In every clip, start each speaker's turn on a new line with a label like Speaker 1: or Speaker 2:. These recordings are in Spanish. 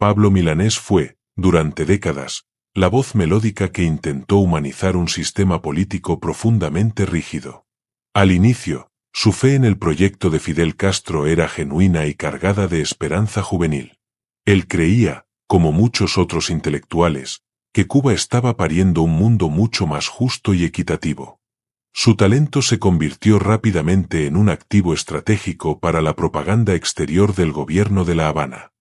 Speaker 1: Pablo Milanés fue, durante décadas, la voz melódica que intentó humanizar un sistema político profundamente rígido. Al inicio, su fe en el proyecto de Fidel Castro era genuina y cargada de esperanza juvenil. Él creía, como muchos otros intelectuales, que Cuba estaba pariendo un mundo mucho más justo y equitativo. Su talento se convirtió rápidamente en un activo estratégico para la propaganda exterior del gobierno de La Habana.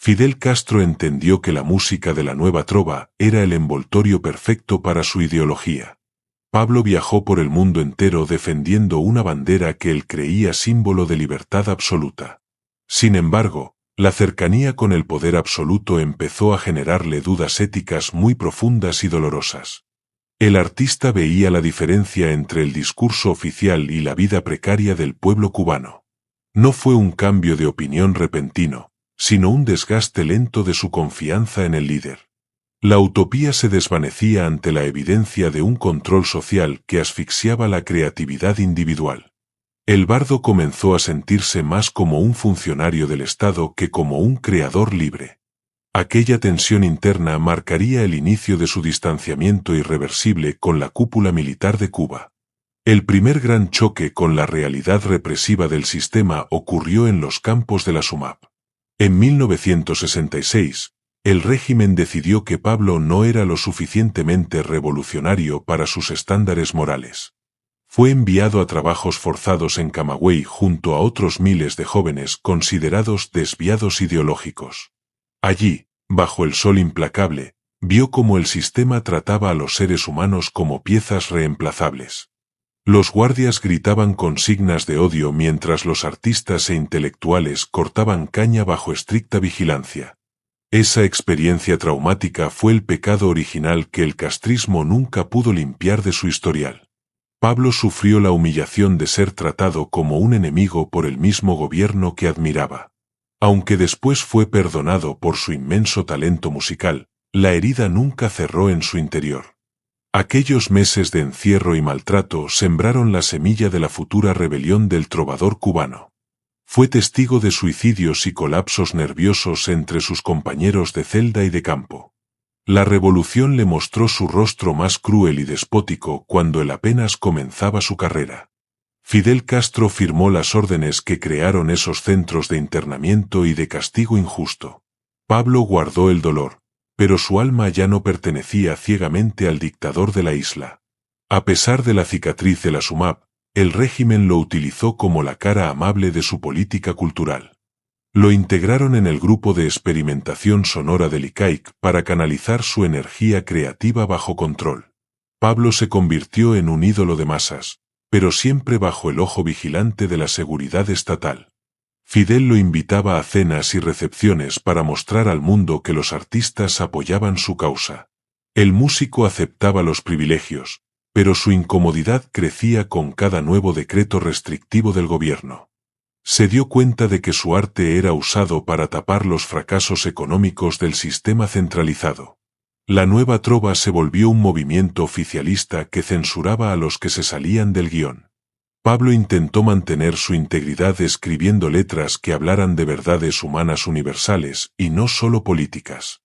Speaker 1: Fidel Castro entendió que la música de la nueva trova era el envoltorio perfecto para su ideología. Pablo viajó por el mundo entero defendiendo una bandera que él creía símbolo de libertad absoluta. Sin embargo, la cercanía con el poder absoluto empezó a generarle dudas éticas muy profundas y dolorosas. El artista veía la diferencia entre el discurso oficial y la vida precaria del pueblo cubano. No fue un cambio de opinión repentino, sino un desgaste lento de su confianza en el líder. La utopía se desvanecía ante la evidencia de un control social que asfixiaba la creatividad individual. El bardo comenzó a sentirse más como un funcionario del Estado que como un creador libre. Aquella tensión interna marcaría el inicio de su distanciamiento irreversible con la cúpula militar de Cuba. El primer gran choque con la realidad represiva del sistema ocurrió en los campos de la SUMAP. En 1966, el régimen decidió que Pablo no era lo suficientemente revolucionario para sus estándares morales. Fue enviado a trabajos forzados en Camagüey junto a otros miles de jóvenes considerados desviados ideológicos. Allí, bajo el sol implacable, vio cómo el sistema trataba a los seres humanos como piezas reemplazables. Los guardias gritaban consignas de odio mientras los artistas e intelectuales cortaban caña bajo estricta vigilancia. Esa experiencia traumática fue el pecado original que el castrismo nunca pudo limpiar de su historial. Pablo sufrió la humillación de ser tratado como un enemigo por el mismo gobierno que admiraba. Aunque después fue perdonado por su inmenso talento musical, la herida nunca cerró en su interior. Aquellos meses de encierro y maltrato sembraron la semilla de la futura rebelión del trovador cubano. Fue testigo de suicidios y colapsos nerviosos entre sus compañeros de celda y de campo. La revolución le mostró su rostro más cruel y despótico cuando él apenas comenzaba su carrera. Fidel Castro firmó las órdenes que crearon esos centros de internamiento y de castigo injusto. Pablo guardó el dolor, pero su alma ya no pertenecía ciegamente al dictador de la isla. A pesar de la cicatriz de la SUMAP, el régimen lo utilizó como la cara amable de su política cultural. Lo integraron en el grupo de experimentación sonora del ICAIC para canalizar su energía creativa bajo control. Pablo se convirtió en un ídolo de masas, pero siempre bajo el ojo vigilante de la seguridad estatal. Fidel lo invitaba a cenas y recepciones para mostrar al mundo que los artistas apoyaban su causa. El músico aceptaba los privilegios, pero su incomodidad crecía con cada nuevo decreto restrictivo del gobierno. Se dio cuenta de que su arte era usado para tapar los fracasos económicos del sistema centralizado. La nueva trova se volvió un movimiento oficialista que censuraba a los que se salían del guión. Pablo intentó mantener su integridad escribiendo letras que hablaran de verdades humanas universales y no solo políticas.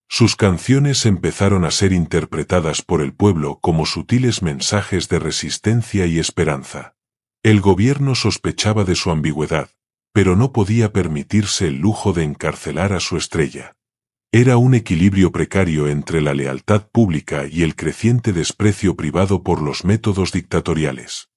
Speaker 1: Sus canciones empezaron a ser interpretadas por el pueblo como sutiles mensajes de resistencia y esperanza. El gobierno sospechaba de su ambigüedad, pero no podía permitirse el lujo de encarcelar a su estrella. Era un equilibrio precario entre la lealtad pública y el creciente desprecio privado por los métodos dictatoriales.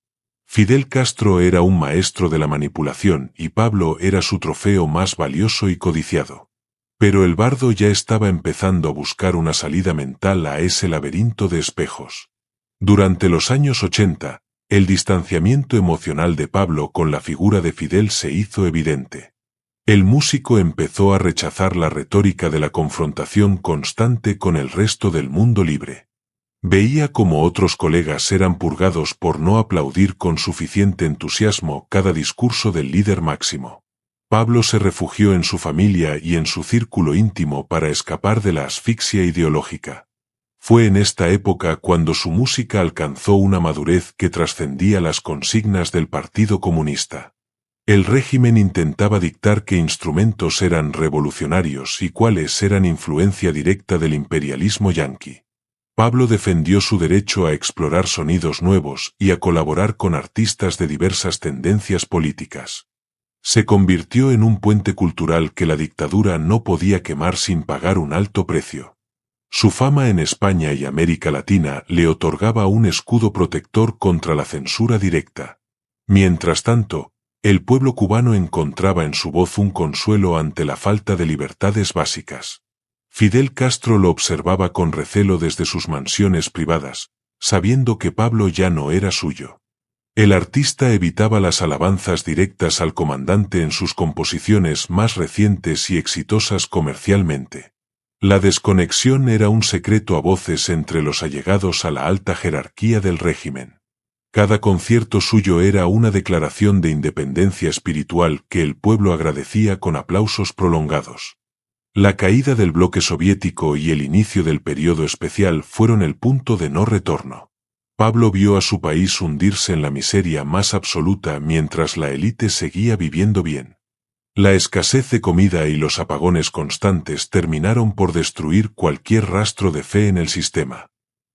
Speaker 1: Fidel Castro era un maestro de la manipulación y Pablo era su trofeo más valioso y codiciado. Pero el bardo ya estaba empezando a buscar una salida mental a ese laberinto de espejos. Durante los años 80, el distanciamiento emocional de Pablo con la figura de Fidel se hizo evidente. El músico empezó a rechazar la retórica de la confrontación constante con el resto del mundo libre. Veía como otros colegas eran purgados por no aplaudir con suficiente entusiasmo cada discurso del líder máximo. Pablo se refugió en su familia y en su círculo íntimo para escapar de la asfixia ideológica. Fue en esta época cuando su música alcanzó una madurez que trascendía las consignas del Partido Comunista. El régimen intentaba dictar qué instrumentos eran revolucionarios y cuáles eran influencia directa del imperialismo yanqui. Pablo defendió su derecho a explorar sonidos nuevos y a colaborar con artistas de diversas tendencias políticas. Se convirtió en un puente cultural que la dictadura no podía quemar sin pagar un alto precio. Su fama en España y América Latina le otorgaba un escudo protector contra la censura directa. Mientras tanto, el pueblo cubano encontraba en su voz un consuelo ante la falta de libertades básicas. Fidel Castro lo observaba con recelo desde sus mansiones privadas, sabiendo que Pablo ya no era suyo. El artista evitaba las alabanzas directas al comandante en sus composiciones más recientes y exitosas comercialmente. La desconexión era un secreto a voces entre los allegados a la alta jerarquía del régimen. Cada concierto suyo era una declaración de independencia espiritual que el pueblo agradecía con aplausos prolongados. La caída del bloque soviético y el inicio del período especial fueron el punto de no retorno. Pablo vio a su país hundirse en la miseria más absoluta mientras la élite seguía viviendo bien. La escasez de comida y los apagones constantes terminaron por destruir cualquier rastro de fe en el sistema.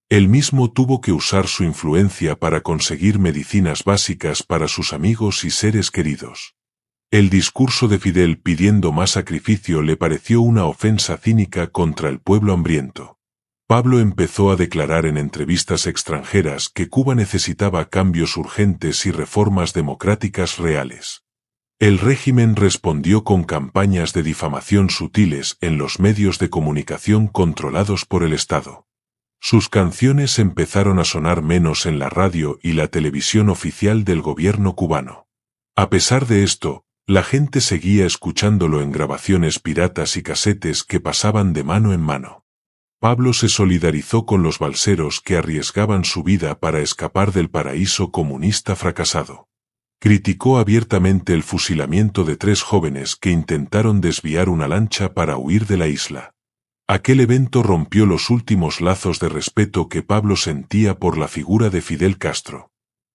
Speaker 1: Él mismo tuvo que usar su influencia para conseguir medicinas básicas para sus amigos y seres queridos. El discurso de Fidel pidiendo más sacrificio le pareció una ofensa cínica contra el pueblo hambriento. Pablo empezó a declarar en entrevistas extranjeras que Cuba necesitaba cambios urgentes y reformas democráticas reales. El régimen respondió con campañas de difamación sutiles en los medios de comunicación controlados por el Estado. Sus canciones empezaron a sonar menos en la radio y la televisión oficial del gobierno cubano. A pesar de esto, la gente seguía escuchándolo en grabaciones piratas y casetes que pasaban de mano en mano. Pablo se solidarizó con los balseros que arriesgaban su vida para escapar del paraíso comunista fracasado. Criticó abiertamente el fusilamiento de 3 jóvenes que intentaron desviar una lancha para huir de la isla. Aquel evento rompió los últimos lazos de respeto que Pablo sentía por la figura de Fidel Castro.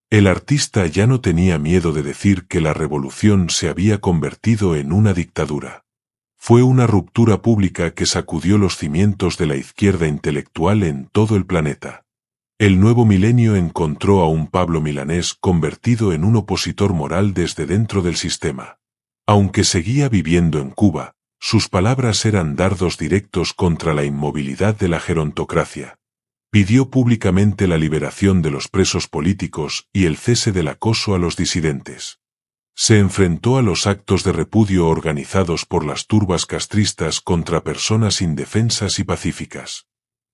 Speaker 1: El artista ya no tenía miedo de decir que la revolución se había convertido en una dictadura. Fue una ruptura pública que sacudió los cimientos de la izquierda intelectual en todo el planeta. El nuevo milenio encontró a un Pablo milanés convertido en un opositor moral desde dentro del sistema. Aunque seguía viviendo en Cuba, sus palabras eran dardos directos contra la inmovilidad de la gerontocracia. Pidió públicamente la liberación de los presos políticos y el cese del acoso a los disidentes. Se enfrentó a los actos de repudio organizados por las turbas castristas contra personas indefensas y pacíficas.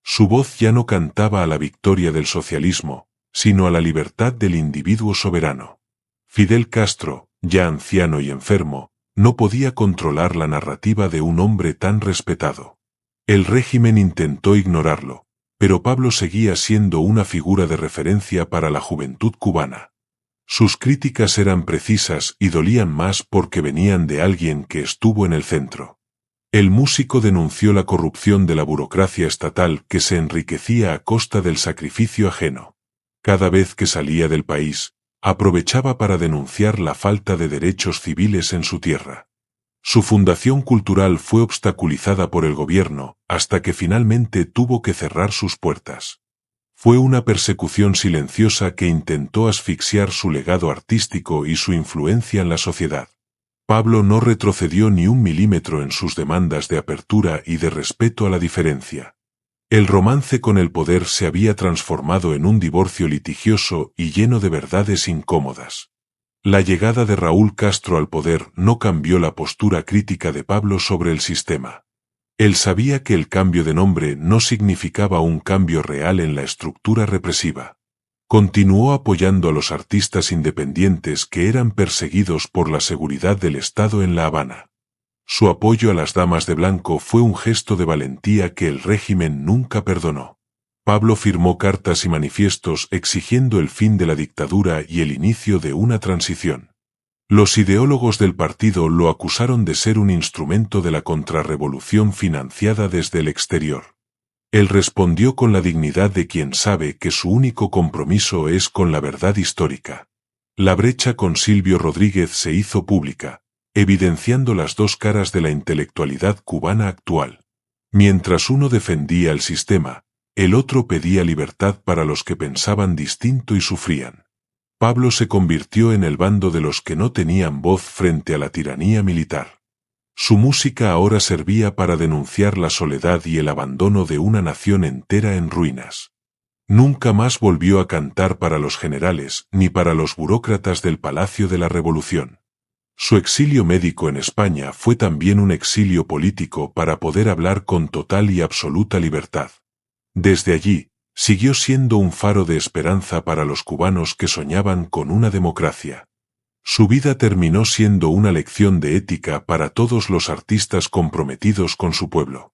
Speaker 1: Su voz ya no cantaba a la victoria del socialismo, sino a la libertad del individuo soberano. Fidel Castro, ya anciano y enfermo, no podía controlar la narrativa de un hombre tan respetado. El régimen intentó ignorarlo, pero Pablo seguía siendo una figura de referencia para la juventud cubana. Sus críticas eran precisas y dolían más porque venían de alguien que estuvo en el centro. El músico denunció la corrupción de la burocracia estatal que se enriquecía a costa del sacrificio ajeno. Cada vez que salía del país, aprovechaba para denunciar la falta de derechos civiles en su tierra. Su fundación cultural fue obstaculizada por el gobierno, hasta que finalmente tuvo que cerrar sus puertas. Fue una persecución silenciosa que intentó asfixiar su legado artístico y su influencia en la sociedad. Pablo no retrocedió ni un milímetro en sus demandas de apertura y de respeto a la diferencia. El romance con el poder se había transformado en un divorcio litigioso y lleno de verdades incómodas. La llegada de Raúl Castro al poder no cambió la postura crítica de Pablo sobre el sistema. Él sabía que el cambio de nombre no significaba un cambio real en la estructura represiva. Continuó apoyando a los artistas independientes que eran perseguidos por la seguridad del Estado en La Habana. Su apoyo a las damas de blanco fue un gesto de valentía que el régimen nunca perdonó. Pablo firmó cartas y manifiestos exigiendo el fin de la dictadura y el inicio de una transición. Los ideólogos del partido lo acusaron de ser un instrumento de la contrarrevolución financiada desde el exterior. Él respondió con la dignidad de quien sabe que su único compromiso es con la verdad histórica. La brecha con Silvio Rodríguez se hizo pública, evidenciando las dos caras de la intelectualidad cubana actual. Mientras uno defendía el sistema, el otro pedía libertad para los que pensaban distinto y sufrían. Pablo se convirtió en el bando de los que no tenían voz frente a la tiranía militar. Su música ahora servía para denunciar la soledad y el abandono de una nación entera en ruinas. Nunca más volvió a cantar para los generales ni para los burócratas del Palacio de la Revolución. Su exilio médico en España fue también un exilio político para poder hablar con total y absoluta libertad. Desde allí, siguió siendo un faro de esperanza para los cubanos que soñaban con una democracia. Su vida terminó siendo una lección de ética para todos los artistas comprometidos con su pueblo.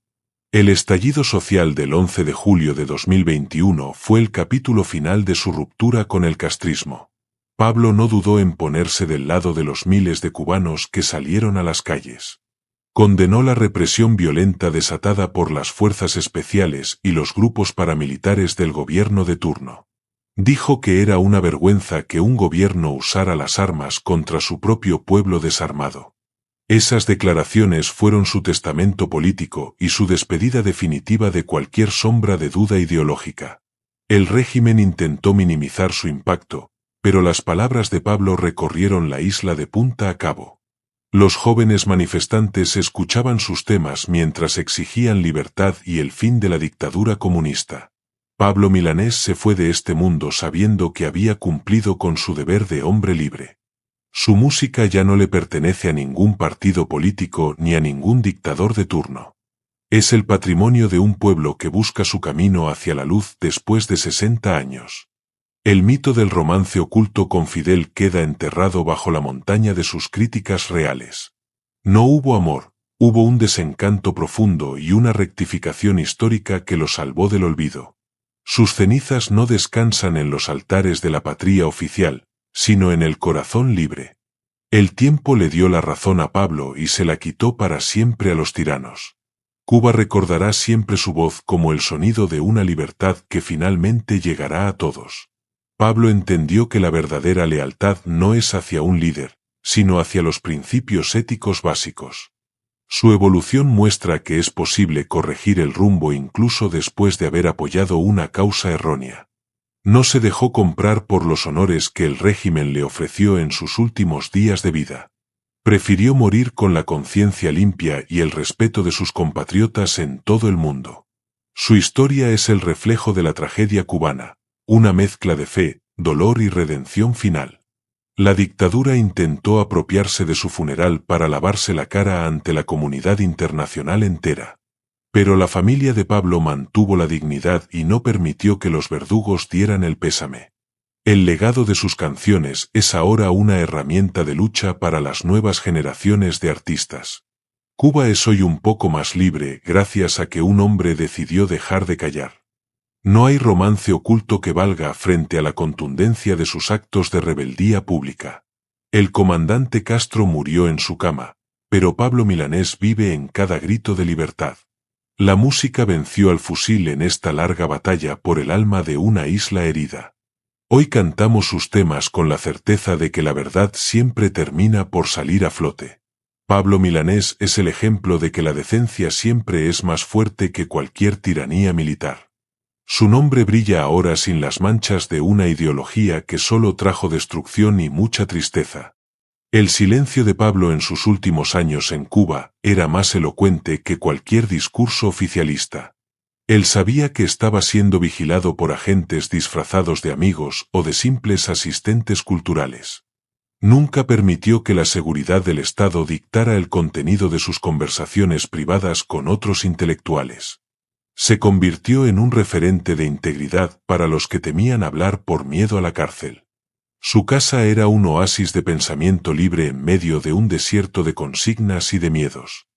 Speaker 1: El estallido social del 11 de julio de 2021 fue el capítulo final de su ruptura con el castrismo. Pablo no dudó en ponerse del lado de los miles de cubanos que salieron a las calles. Condenó la represión violenta desatada por las fuerzas especiales y los grupos paramilitares del gobierno de turno. Dijo que era una vergüenza que un gobierno usara las armas contra su propio pueblo desarmado. Esas declaraciones fueron su testamento político y su despedida definitiva de cualquier sombra de duda ideológica. El régimen intentó minimizar su impacto, pero las palabras de Pablo recorrieron la isla de punta a cabo. Los jóvenes manifestantes escuchaban sus temas mientras exigían libertad y el fin de la dictadura comunista. Pablo Milanés se fue de este mundo sabiendo que había cumplido con su deber de hombre libre. Su música ya no le pertenece a ningún partido político ni a ningún dictador de turno. Es el patrimonio de un pueblo que busca su camino hacia la luz después de 60 años. El mito del romance oculto con Fidel queda enterrado bajo la montaña de sus críticas reales. No hubo amor, hubo un desencanto profundo y una rectificación histórica que lo salvó del olvido. Sus cenizas no descansan en los altares de la patria oficial, sino en el corazón libre. El tiempo le dio la razón a Pablo y se la quitó para siempre a los tiranos. Cuba recordará siempre su voz como el sonido de una libertad que finalmente llegará a todos. Pablo entendió que la verdadera lealtad no es hacia un líder, sino hacia los principios éticos básicos. Su evolución muestra que es posible corregir el rumbo incluso después de haber apoyado una causa errónea. No se dejó comprar por los honores que el régimen le ofreció en sus últimos días de vida. Prefirió morir con la conciencia limpia y el respeto de sus compatriotas en todo el mundo. Su historia es el reflejo de la tragedia cubana, una mezcla de fe, dolor y redención final. La dictadura intentó apropiarse de su funeral para lavarse la cara ante la comunidad internacional entera. Pero la familia de Pablo mantuvo la dignidad y no permitió que los verdugos dieran el pésame. El legado de sus canciones es ahora una herramienta de lucha para las nuevas generaciones de artistas. Cuba es hoy un poco más libre gracias a que un hombre decidió dejar de callar. No hay romance oculto que valga frente a la contundencia de sus actos de rebeldía pública. El comandante Castro murió en su cama, pero Pablo Milanés vive en cada grito de libertad. La música venció al fusil en esta larga batalla por el alma de una isla herida. Hoy cantamos sus temas con la certeza de que la verdad siempre termina por salir a flote. Pablo Milanés es el ejemplo de que la decencia siempre es más fuerte que cualquier tiranía militar. Su nombre brilla ahora sin las manchas de una ideología que solo trajo destrucción y mucha tristeza. El silencio de Pablo en sus últimos años en Cuba era más elocuente que cualquier discurso oficialista. Él sabía que estaba siendo vigilado por agentes disfrazados de amigos o de simples asistentes culturales. Nunca permitió que la seguridad del Estado dictara el contenido de sus conversaciones privadas con otros intelectuales. Se convirtió en un referente de integridad para los que temían hablar por miedo a la cárcel. Su casa era un oasis de pensamiento libre en medio de un desierto de consignas y de miedos.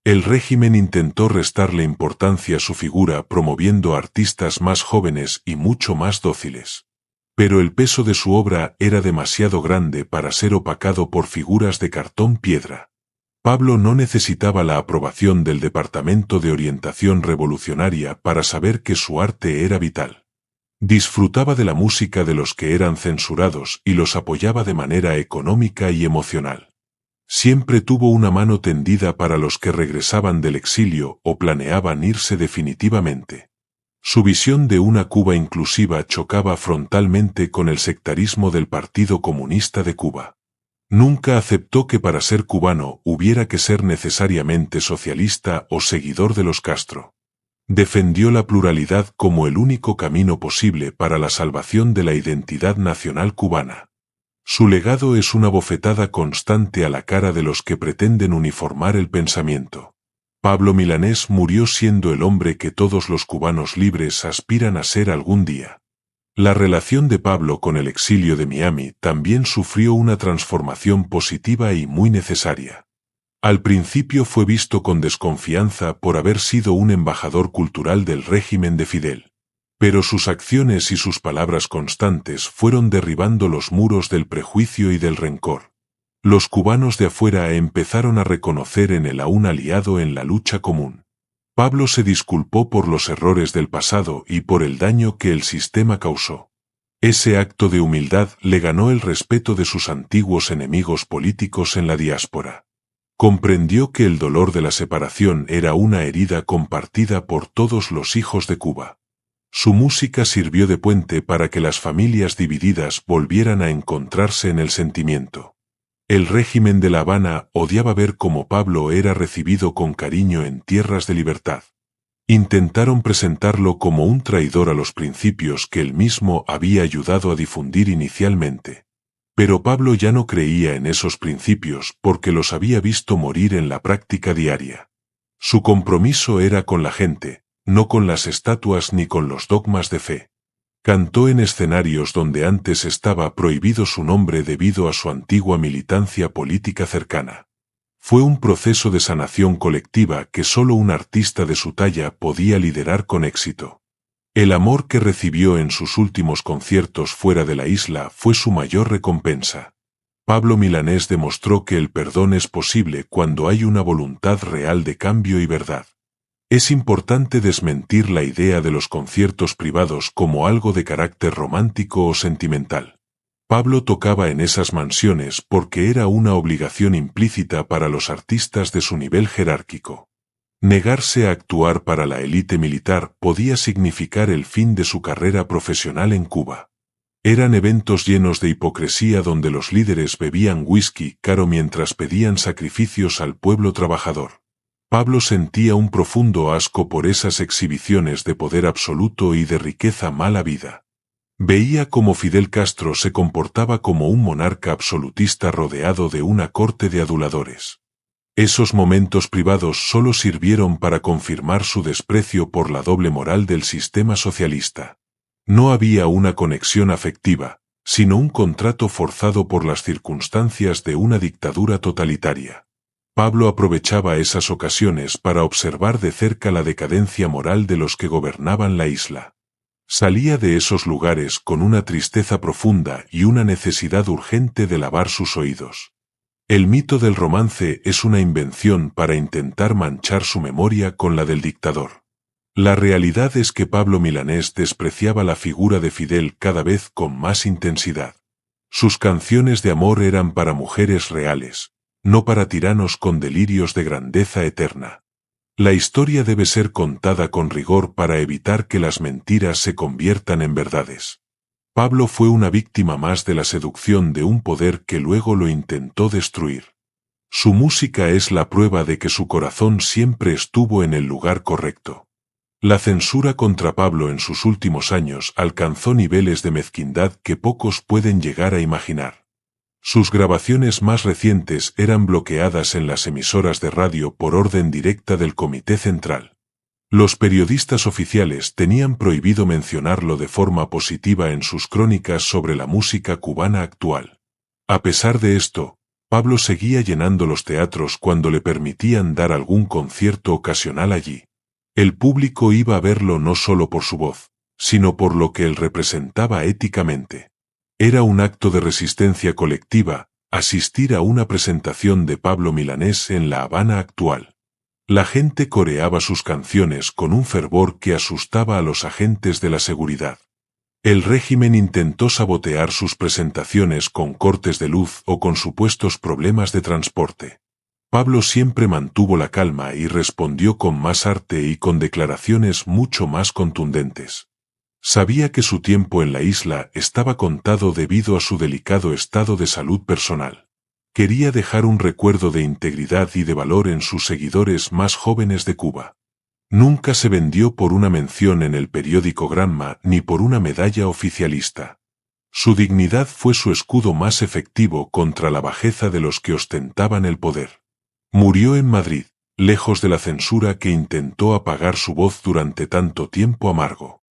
Speaker 1: El régimen intentó restarle importancia a su figura promoviendo artistas más jóvenes y mucho más dóciles. Pero el peso de su obra era demasiado grande para ser opacado por figuras de cartón piedra. Pablo no necesitaba la aprobación del Departamento de Orientación Revolucionaria para saber que su arte era vital. Disfrutaba de la música de los que eran censurados y los apoyaba de manera económica y emocional. Siempre tuvo una mano tendida para los que regresaban del exilio o planeaban irse definitivamente. Su visión de una Cuba inclusiva chocaba frontalmente con el sectarismo del Partido Comunista de Cuba. Nunca aceptó que para ser cubano hubiera que ser necesariamente socialista o seguidor de los Castro. Defendió la pluralidad como el único camino posible para la salvación de la identidad nacional cubana. Su legado es una bofetada constante a la cara de los que pretenden uniformar el pensamiento. Pablo Milanés murió siendo el hombre que todos los cubanos libres aspiran a ser algún día. La relación de Pablo con el exilio de Miami también sufrió una transformación positiva y muy necesaria. Al principio fue visto con desconfianza por haber sido un embajador cultural del régimen de Fidel. Pero sus acciones y sus palabras constantes fueron derribando los muros del prejuicio y del rencor. Los cubanos de afuera empezaron a reconocer en él a un aliado en la lucha común. Pablo se disculpó por los errores del pasado y por el daño que el sistema causó. Ese acto de humildad le ganó el respeto de sus antiguos enemigos políticos en la diáspora. Comprendió que el dolor de la separación era una herida compartida por todos los hijos de Cuba. Su música sirvió de puente para que las familias divididas volvieran a encontrarse en el sentimiento. El régimen de La Habana odiaba ver cómo Pablo era recibido con cariño en tierras de libertad. Intentaron presentarlo como un traidor a los principios que él mismo había ayudado a difundir inicialmente. Pero Pablo ya no creía en esos principios porque los había visto morir en la práctica diaria. Su compromiso era con la gente, no con las estatuas ni con los dogmas de fe. Cantó en escenarios donde antes estaba prohibido su nombre debido a su antigua militancia política cercana. Fue un proceso de sanación colectiva que solo un artista de su talla podía liderar con éxito. El amor que recibió en sus últimos conciertos fuera de la isla fue su mayor recompensa. Pablo Milanés demostró que el perdón es posible cuando hay una voluntad real de cambio y verdad. Es importante desmentir la idea de los conciertos privados como algo de carácter romántico o sentimental. Pablo tocaba en esas mansiones porque era una obligación implícita para los artistas de su nivel jerárquico. Negarse a actuar para la élite militar podía significar el fin de su carrera profesional en Cuba. Eran eventos llenos de hipocresía donde los líderes bebían whisky caro mientras pedían sacrificios al pueblo trabajador. Pablo sentía un profundo asco por esas exhibiciones de poder absoluto y de riqueza mala vida. Veía cómo Fidel Castro se comportaba como un monarca absolutista rodeado de una corte de aduladores. Esos momentos privados solo sirvieron para confirmar su desprecio por la doble moral del sistema socialista. No había una conexión afectiva, sino un contrato forzado por las circunstancias de una dictadura totalitaria. Pablo aprovechaba esas ocasiones para observar de cerca la decadencia moral de los que gobernaban la isla. Salía de esos lugares con una tristeza profunda y una necesidad urgente de lavar sus oídos. El mito del romance es una invención para intentar manchar su memoria con la del dictador. La realidad es que Pablo Milanés despreciaba la figura de Fidel cada vez con más intensidad. Sus canciones de amor eran para mujeres reales, no para tiranos con delirios de grandeza eterna. La historia debe ser contada con rigor para evitar que las mentiras se conviertan en verdades. Pablo fue una víctima más de la seducción de un poder que luego lo intentó destruir. Su música es la prueba de que su corazón siempre estuvo en el lugar correcto. La censura contra Pablo en sus últimos años alcanzó niveles de mezquindad que pocos pueden llegar a imaginar. Sus grabaciones más recientes eran bloqueadas en las emisoras de radio por orden directa del Comité Central. Los periodistas oficiales tenían prohibido mencionarlo de forma positiva en sus crónicas sobre la música cubana actual. A pesar de esto, Pablo seguía llenando los teatros cuando le permitían dar algún concierto ocasional allí. El público iba a verlo no solo por su voz, sino por lo que él representaba éticamente. Era un acto de resistencia colectiva, asistir a una presentación de Pablo Milanés en La Habana actual. La gente coreaba sus canciones con un fervor que asustaba a los agentes de la seguridad. El régimen intentó sabotear sus presentaciones con cortes de luz o con supuestos problemas de transporte. Pablo siempre mantuvo la calma y respondió con más arte y con declaraciones mucho más contundentes. Sabía que su tiempo en la isla estaba contado debido a su delicado estado de salud personal. Quería dejar un recuerdo de integridad y de valor en sus seguidores más jóvenes de Cuba. Nunca se vendió por una mención en el periódico Granma ni por una medalla oficialista. Su dignidad fue su escudo más efectivo contra la bajeza de los que ostentaban el poder. Murió en Madrid, lejos de la censura que intentó apagar su voz durante tanto tiempo amargo.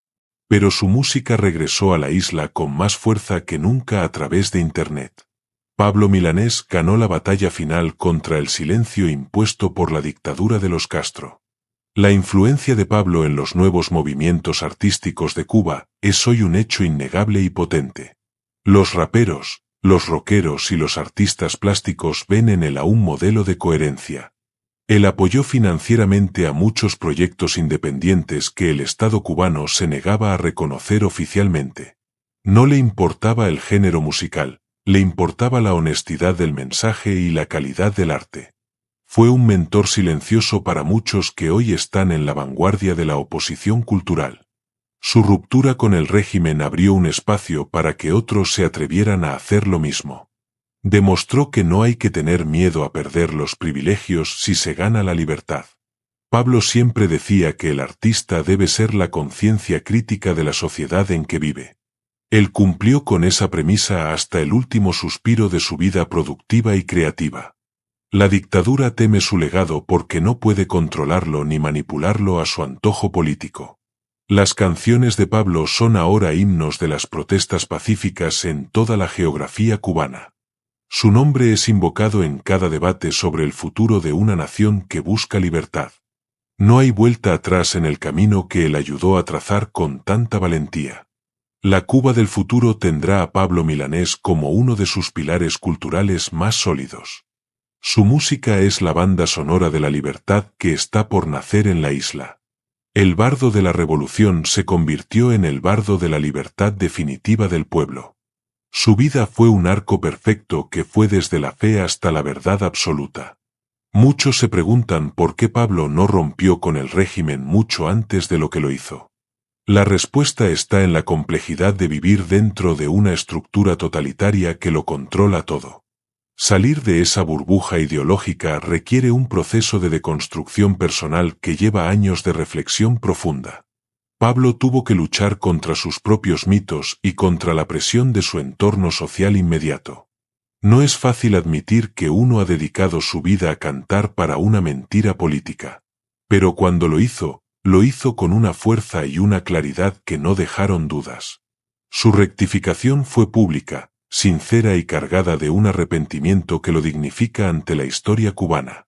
Speaker 1: Pero su música regresó a la isla con más fuerza que nunca a través de Internet. Pablo Milanés ganó la batalla final contra el silencio impuesto por la dictadura de los Castro. La influencia de Pablo en los nuevos movimientos artísticos de Cuba es hoy un hecho innegable y potente. Los raperos, los rockeros y los artistas plásticos ven en él un modelo de coherencia. Él apoyó financieramente a muchos proyectos independientes que el Estado cubano se negaba a reconocer oficialmente. No le importaba el género musical, le importaba la honestidad del mensaje y la calidad del arte. Fue un mentor silencioso para muchos que hoy están en la vanguardia de la oposición cultural. Su ruptura con el régimen abrió un espacio para que otros se atrevieran a hacer lo mismo. Demostró que no hay que tener miedo a perder los privilegios si se gana la libertad. Pablo siempre decía que el artista debe ser la conciencia crítica de la sociedad en que vive. Él cumplió con esa premisa hasta el último suspiro de su vida productiva y creativa. La dictadura teme su legado porque no puede controlarlo ni manipularlo a su antojo político. Las canciones de Pablo son ahora himnos de las protestas pacíficas en toda la geografía cubana. Su nombre es invocado en cada debate sobre el futuro de una nación que busca libertad. No hay vuelta atrás en el camino que él ayudó a trazar con tanta valentía. La Cuba del futuro tendrá a Pablo Milanés como uno de sus pilares culturales más sólidos. Su música es la banda sonora de la libertad que está por nacer en la isla. El bardo de la revolución se convirtió en el bardo de la libertad definitiva del pueblo. Su vida fue un arco perfecto que fue desde la fe hasta la verdad absoluta. Muchos se preguntan por qué Pablo no rompió con el régimen mucho antes de lo que lo hizo. La respuesta está en la complejidad de vivir dentro de una estructura totalitaria que lo controla todo. Salir de esa burbuja ideológica requiere un proceso de deconstrucción personal que lleva años de reflexión profunda. Pablo tuvo que luchar contra sus propios mitos y contra la presión de su entorno social inmediato. No es fácil admitir que uno ha dedicado su vida a cantar para una mentira política. Pero cuando lo hizo con una fuerza y una claridad que no dejaron dudas. Su rectificación fue pública, sincera y cargada de un arrepentimiento que lo dignifica ante la historia cubana.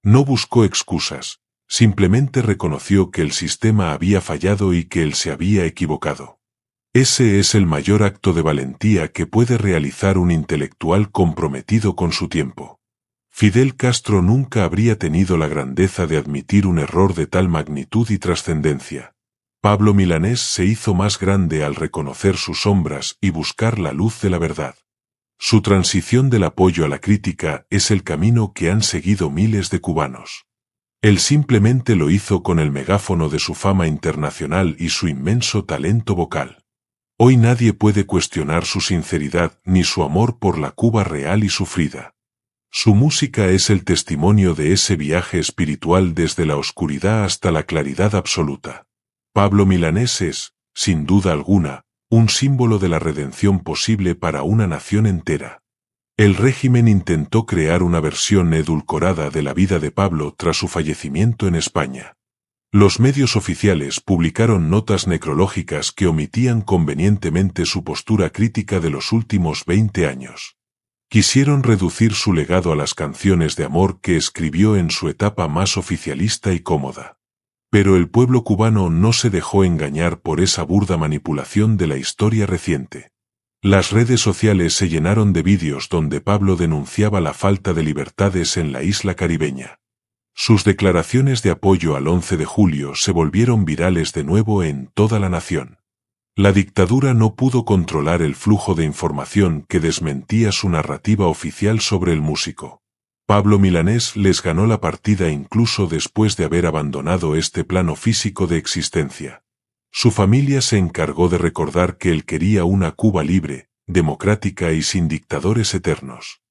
Speaker 1: No buscó excusas, simplemente reconoció que el sistema había fallado y que él se había equivocado. Ese es el mayor acto de valentía que puede realizar un intelectual comprometido con su tiempo. Fidel Castro nunca habría tenido la grandeza de admitir un error de tal magnitud y trascendencia. Pablo Milanés se hizo más grande al reconocer sus sombras y buscar la luz de la verdad. Su transición del apoyo a la crítica es el camino que han seguido miles de cubanos. Él simplemente lo hizo con el megáfono de su fama internacional y su inmenso talento vocal. Hoy nadie puede cuestionar su sinceridad ni su amor por la Cuba real y sufrida. Su música es el testimonio de ese viaje espiritual desde la oscuridad hasta la claridad absoluta. Pablo Milanés es, sin duda alguna, un símbolo de la redención posible para una nación entera. El régimen intentó crear una versión edulcorada de la vida de Pablo tras su fallecimiento en España. Los medios oficiales publicaron notas necrológicas que omitían convenientemente su postura crítica de los últimos 20 años. Quisieron reducir su legado a las canciones de amor que escribió en su etapa más oficialista y cómoda. Pero el pueblo cubano no se dejó engañar por esa burda manipulación de la historia reciente. Las redes sociales se llenaron de vídeos donde Pablo denunciaba la falta de libertades en la isla caribeña. Sus declaraciones de apoyo al 11 de julio se volvieron virales de nuevo en toda la nación. La dictadura no pudo controlar el flujo de información que desmentía su narrativa oficial sobre el músico. Pablo Milanés les ganó la partida incluso después de haber abandonado este plano físico de existencia. Su familia se encargó de recordar que él quería una Cuba libre, democrática y sin dictadores eternos.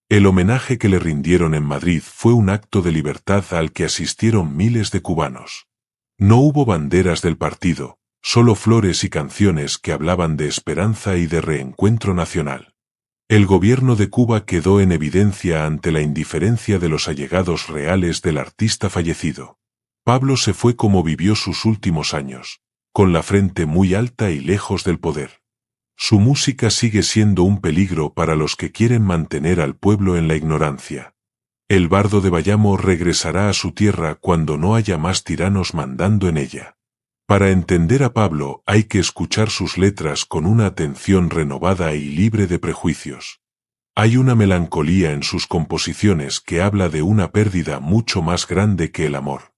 Speaker 1: El homenaje que le rindieron en Madrid fue un acto de libertad al que asistieron miles de cubanos. No hubo banderas del partido, solo flores y canciones que hablaban de esperanza y de reencuentro nacional. El gobierno de Cuba quedó en evidencia ante la indiferencia de los allegados reales del artista fallecido. Pablo se fue como vivió sus últimos años, con la frente muy alta y lejos del poder. Su música sigue siendo un peligro para los que quieren mantener al pueblo en la ignorancia. El bardo de Bayamo regresará a su tierra cuando no haya más tiranos mandando en ella. Para entender a Pablo hay que escuchar sus letras con una atención renovada y libre de prejuicios. Hay una melancolía en sus composiciones que habla de una pérdida mucho más grande que el amor.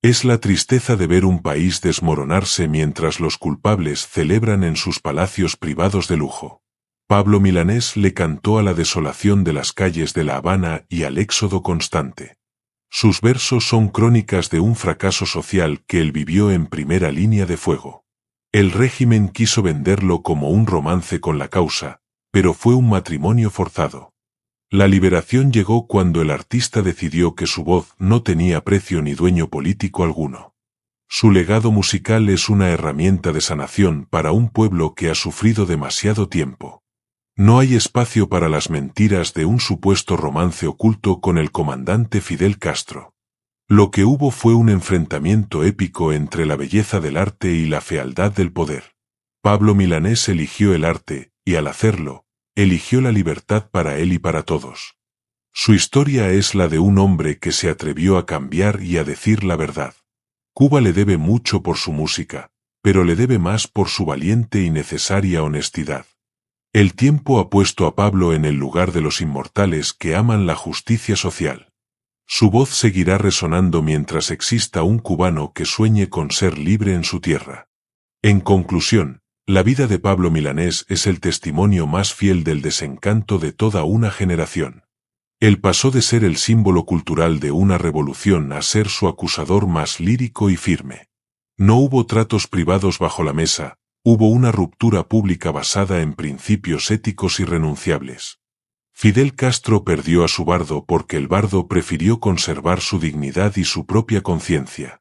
Speaker 1: Es la tristeza de ver un país desmoronarse mientras los culpables celebran en sus palacios privados de lujo. Pablo Milanés le cantó a la desolación de las calles de La Habana y al éxodo constante. Sus versos son crónicas de un fracaso social que él vivió en primera línea de fuego. El régimen quiso venderlo como un romance con la causa, pero fue un matrimonio forzado. La liberación llegó cuando el artista decidió que su voz no tenía precio ni dueño político alguno. Su legado musical es una herramienta de sanación para un pueblo que ha sufrido demasiado tiempo. No hay espacio para las mentiras de un supuesto romance oculto con el comandante Fidel Castro. Lo que hubo fue un enfrentamiento épico entre la belleza del arte y la fealdad del poder. Pablo Milanés eligió el arte, y al hacerlo, eligió la libertad para él y para todos. Su historia es la de un hombre que se atrevió a cambiar y a decir la verdad. Cuba le debe mucho por su música, pero le debe más por su valiente y necesaria honestidad. El tiempo ha puesto a Pablo en el lugar de los inmortales que aman la justicia social. Su voz seguirá resonando mientras exista un cubano que sueñe con ser libre en su tierra. En conclusión, la vida de Pablo Milanés es el testimonio más fiel del desencanto de toda una generación. Él pasó de ser el símbolo cultural de una revolución a ser su acusador más lírico y firme. No hubo tratos privados bajo la mesa, hubo una ruptura pública basada en principios éticos irrenunciables. Fidel Castro perdió a su bardo porque el bardo prefirió conservar su dignidad y su propia conciencia.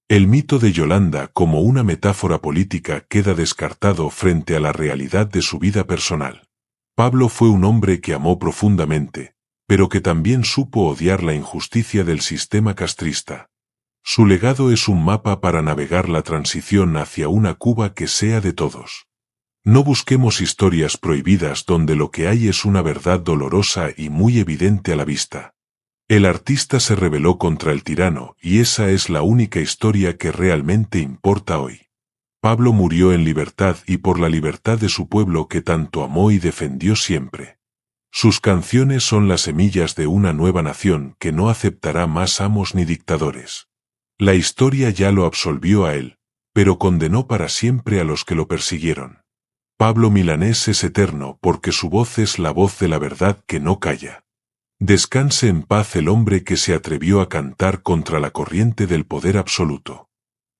Speaker 1: El mito de Yolanda como una metáfora política queda descartado frente a la realidad de su vida personal. Pablo fue un hombre que amó profundamente, pero que también supo odiar la injusticia del sistema castrista. Su legado es un mapa para navegar la transición hacia una Cuba que sea de todos. No busquemos historias prohibidas donde lo que hay es una verdad dolorosa y muy evidente a la vista. El artista se rebeló contra el tirano y esa es la única historia que realmente importa hoy. Pablo murió en libertad y por la libertad de su pueblo que tanto amó y defendió siempre. Sus canciones son las semillas de una nueva nación que no aceptará más amos ni dictadores. La historia ya lo absolvió a él, pero condenó para siempre a los que lo persiguieron. Pablo Milanés es eterno porque su voz es la voz de la verdad que no calla. Descanse en paz el hombre que se atrevió a cantar contra la corriente del poder absoluto.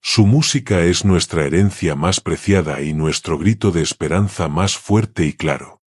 Speaker 1: Su música es nuestra herencia más preciada y nuestro grito de esperanza más fuerte y claro.